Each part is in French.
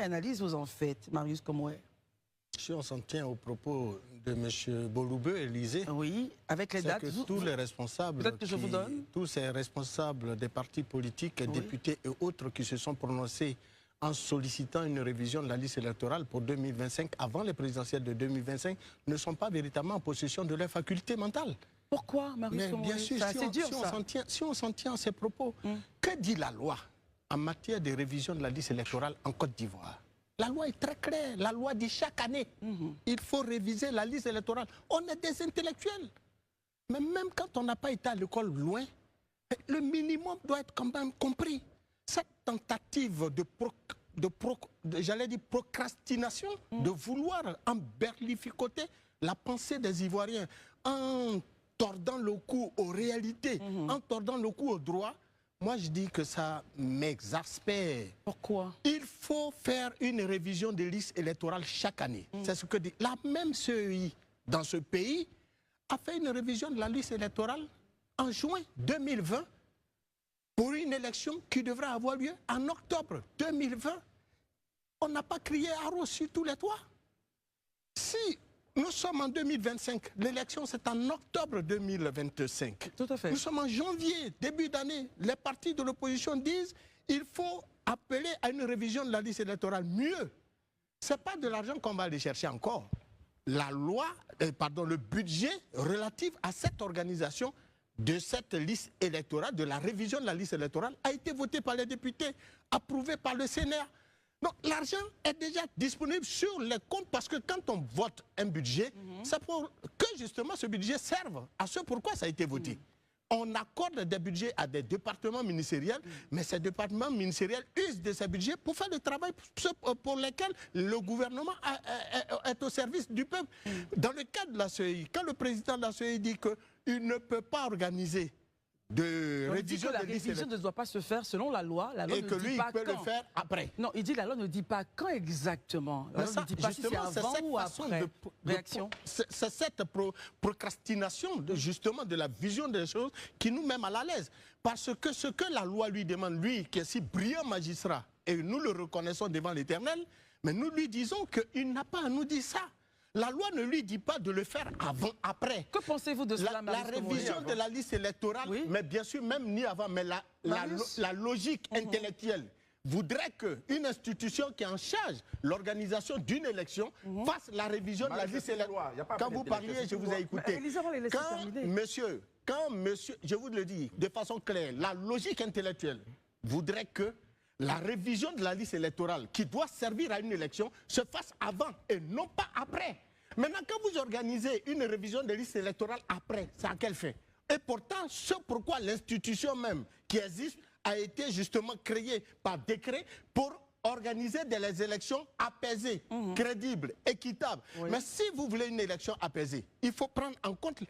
analyse vous en faites, Marius Komoué? Si on s'en tient aux propos de M. Boloubeu, Élysée, oui, avec les dates, que tous les responsables, peut-être que je vous donne, tous ces responsables des partis politiques, oui, députés et autres qui se sont prononcés en sollicitant une révision de la liste électorale pour 2025, avant les présidentielles de 2025, ne sont pas véritablement en possession de leur faculté mentale. Pourquoi, Marius Komoué? Bien sûr, si on s'en tient à ces propos, que dit la loi en matière de révision de la liste électorale en Côte d'Ivoire? La loi est très claire. La loi dit chaque année, il faut réviser la liste électorale. On est des intellectuels. Mais même quand on n'a pas été à l'école loin, le minimum doit être quand même compris. Cette tentative j'allais dire procrastination, de vouloir emberlificoter la pensée des Ivoiriens en tordant le cou aux réalités, en tordant le cou au droit, moi je dis que ça m'exaspère. Pourquoi? Il faut faire une révision des listes électorales chaque année. C'est ce que dit. La même CEI dans ce pays a fait une révision de la liste électorale en juin 2020 pour une élection qui devrait avoir lieu en octobre 2020. On n'a pas crié haro sur tous les toits. Si nous sommes en 2025, l'élection c'est en octobre 2025. Tout à fait. Nous sommes en janvier, début d'année. Les partis de l'opposition disent qu'il faut appeler à une révision de la liste électorale. Mieux, ce n'est pas de l'argent qu'on va aller chercher encore. La loi, le budget relatif à cette organisation de cette liste électorale, de la révision de la liste électorale, a été voté par les députés, approuvé par le Sénat. Donc l'argent est déjà disponible sur les comptes parce que quand on vote un budget, c'est pour que justement ce budget serve à ce pourquoi ça a été voté. On accorde des budgets à des départements ministériels, mais ces départements ministériels usent de ces budgets pour faire le travail pour lequel le gouvernement est au service du peuple. Dans le cadre de la CEI, quand le président de la CEI dit qu'il ne peut pas organiser de révision de la révision ne doit pas se faire selon la loi. La loi et ne que dit lui, pas il peut quand. le faire après. Non, il dit la loi ne dit pas quand exactement. La loi ne dit pas si c'est avant ou après. Réaction. C'est cette procrastination justement de la vision des choses qui nous met mal à l'aise. Parce que ce que la loi lui demande, lui qui est si brillant magistrat, et nous le reconnaissons devant l'Éternel, mais nous lui disons qu'il n'a pas à nous dire ça. La loi ne lui dit pas de le faire avant, après. Que pensez-vous de cela, La révision de la liste électorale, oui, mais bien sûr, même ni avant, mais la logique intellectuelle voudrait qu'une institution qui est en charge l'organisation d'une élection fasse la révision de la liste électorale. Quand vous parliez, je vous ai écouté. Quand monsieur, je vous le dis de façon claire, la logique intellectuelle voudrait que la révision de la liste électorale qui doit servir à une élection se fasse avant et non pas après. Maintenant, quand vous organisez une révision de la liste électorale après, c'est à quelle fin? Et pourtant, ce pourquoi l'institution même qui existe a été justement créée par décret pour organiser des élections apaisées, crédibles, équitables. Oui. Mais si vous voulez une élection apaisée, il faut prendre en compte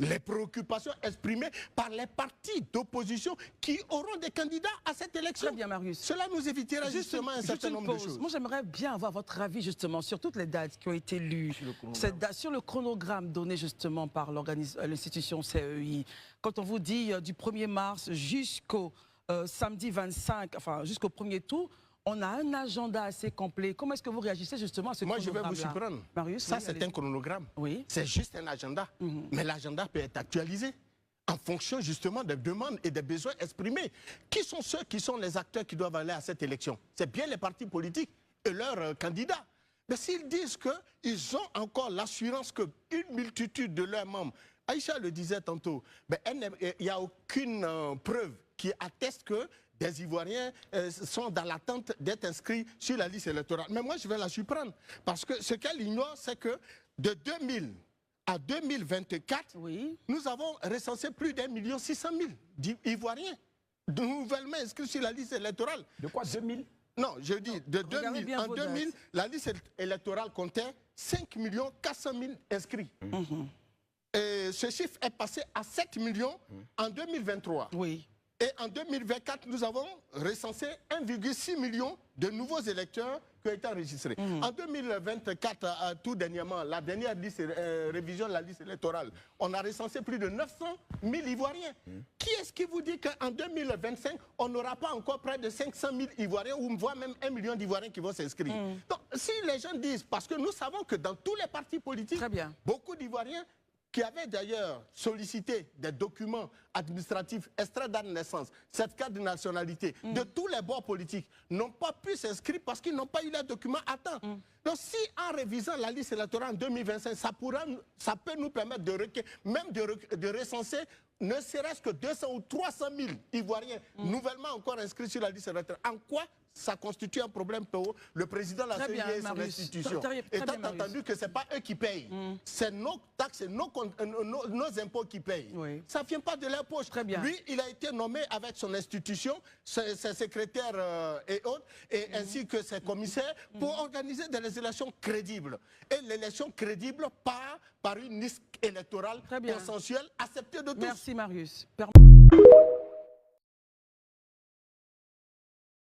les préoccupations exprimées par les partis d'opposition qui auront des candidats à cette élection. Très bien, Marius. Cela nous évitera justement un certain nombre de choses. Moi, j'aimerais bien avoir votre avis justement sur toutes les dates qui ont été lues, sur le chronogramme donné justement par l'institution CEI. Quand on vous dit du 1er mars jusqu'au samedi 25, enfin jusqu'au premier tour, on a un agenda assez complet. Comment est-ce que vous réagissez justement à ce chronogramme-là? Moi, je vais vous surprendre. Marius, ça, c'est un chronogramme. Oui. C'est juste un agenda. Mais l'agenda peut être actualisé en fonction justement des demandes et des besoins exprimés. Qui sont ceux qui sont les acteurs qui doivent aller à cette élection? C'est bien les partis politiques et leurs candidats. Mais s'ils disent qu'ils ont encore l'assurance qu'une multitude de leurs membres, Aïcha le disait tantôt, il n'y a aucune preuve qui atteste que des Ivoiriens sont dans l'attente d'être inscrits sur la liste électorale. Mais moi, je vais la surprendre. Parce que ce qu'elle ignore, c'est que de 2000 à 2024, oui, nous avons recensé plus d'1,6 million d'Ivoiriens nouvellement inscrits sur la liste électorale. De quoi, 2000? Non, je dis de 2000. En 2000, la liste électorale comptait 5 400 000 inscrits. Et ce chiffre est passé à 7 millions en 2023. Oui. Et en 2024, nous avons recensé 1,6 million de nouveaux électeurs qui ont été enregistrés. En 2024, tout dernièrement, la dernière révision de la liste électorale, on a recensé plus de 900 000 Ivoiriens. Qui est-ce qui vous dit qu'en 2025, on n'aura pas encore près de 500 000 Ivoiriens ou voire même 1 million d'Ivoiriens qui vont s'inscrire? Donc, si les gens disent, parce que nous savons que dans tous les partis politiques, beaucoup d'Ivoiriens qui avaient d'ailleurs sollicité des documents administratifs, extraits d'acte de naissance, certificat de nationalité, de tous les bords politiques, n'ont pas pu s'inscrire parce qu'ils n'ont pas eu les documents à temps. Donc si en révisant la liste électorale en 2025, ça peut nous permettre de recenser ne serait-ce que 200 ou 300 000 Ivoiriens nouvellement encore inscrits sur la liste électorale. En quoi ça constitue un problème pour le président de la CEI et son institution? Étant entendu que ce n'est pas eux qui payent, c'est nos taxes, nos impôts qui payent. Ça ne vient pas de leur poche. Lui, il a été nommé avec son institution, ses secrétaires et autres, et ainsi que ses commissaires, pour organiser des élections crédibles. Et l'élection crédible part par une liste électorale consensuelle acceptée de tous. Merci Marius.